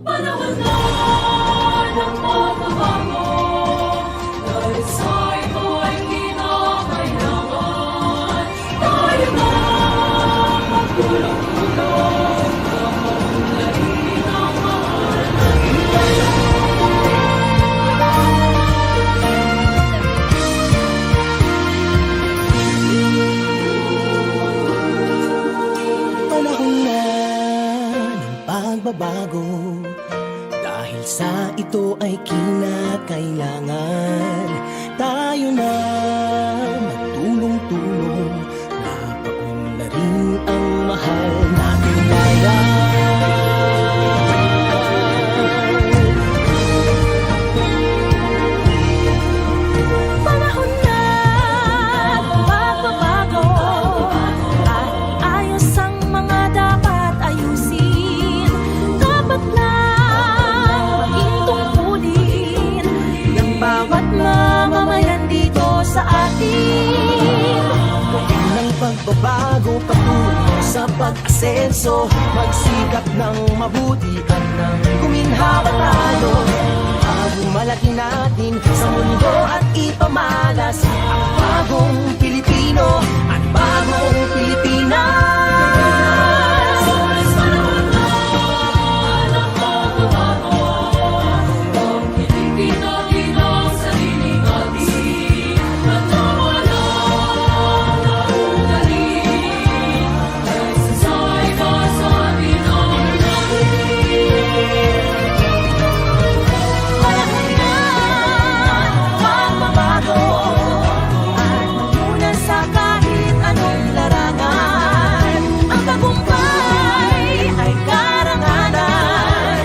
Panahon na ng pagbabago, dahil sa ito ay kinakailangan. Tayo na magtulong-tulong, mapaunlarin ang mahal nating Panahon na ng pagbabago, dahil sa ito ay kinakailangan. Tayo na magtulong-tulong, napaunlarin ang mahal nating bayan. Panahon na ng pagbabago, at ayos ang mga dapat ayusin. Dapat lang maging tungkulin ng bawat mamamayan dito sa atin. Ng pagbabago patungo sa pag-asenso, magsikap ng mabuti at ng guminhawa tayo. Malaki natin sa mundo at ipamalas ang bagong Pilipino at bagong Pilipinas. panahon na ng pagbabago, ang Pilipino din ang sariling atin. Nagkawala na ugaling, dahil sa ito sa atin ang Panahon na ng pagbabago, at magmula sa kahit anong larangan, ang tagumpay ay karangalan.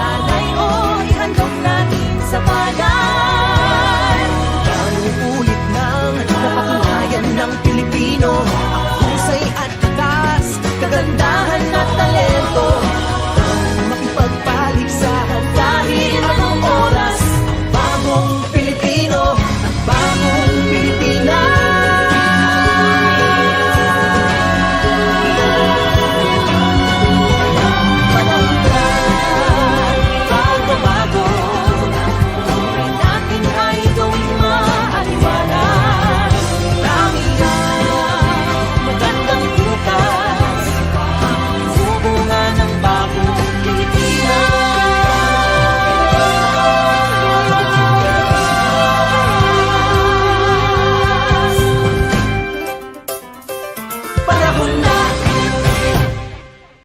Alay o ihandog natin sa bayan. Ang ulit ng napatunayan ng Pilipino, ang husay at tatas, kagandahan at talento.